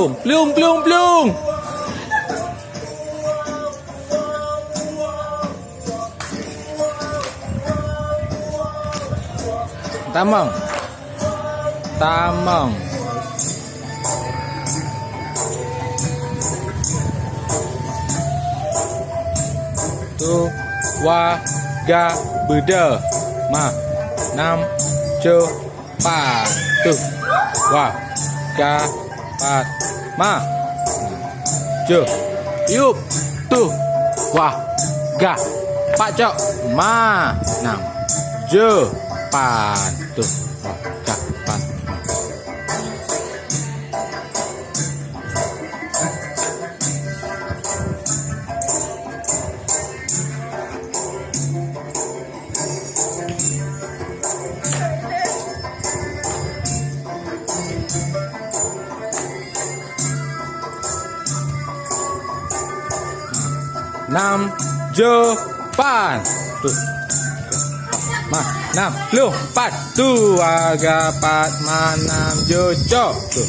plung, plung, plung, plung. Tamang, tamang. Tu, wa, ga, beda, ma, nam, je, pa, tu, wa, ga, pat, ma, je, yup, tu, wa, ga, pak cok, ma, nam, je, pan, tu, wa, ga, pan. Nam, je, pan, tu, ma, nam, plung, pat, tu, aga, pat, ma, nam, je, cok, tu.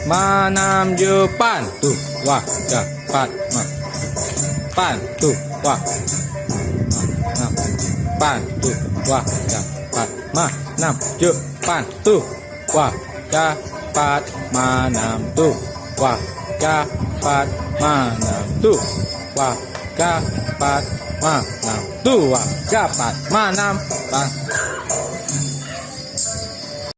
Ma, nam, je, pan, tu, wa, ga, pat, ma, pan, tu, wa, nam, pan, tu, wa, ga, pat, ma, nam, je, pan, tu, wa, ga, pat, ma, nam, tu, wa, ga, pat, ma, nam, tu, wa, ga, pat, ma, nam, tu, wa, ga, pat, ma, nam, pan.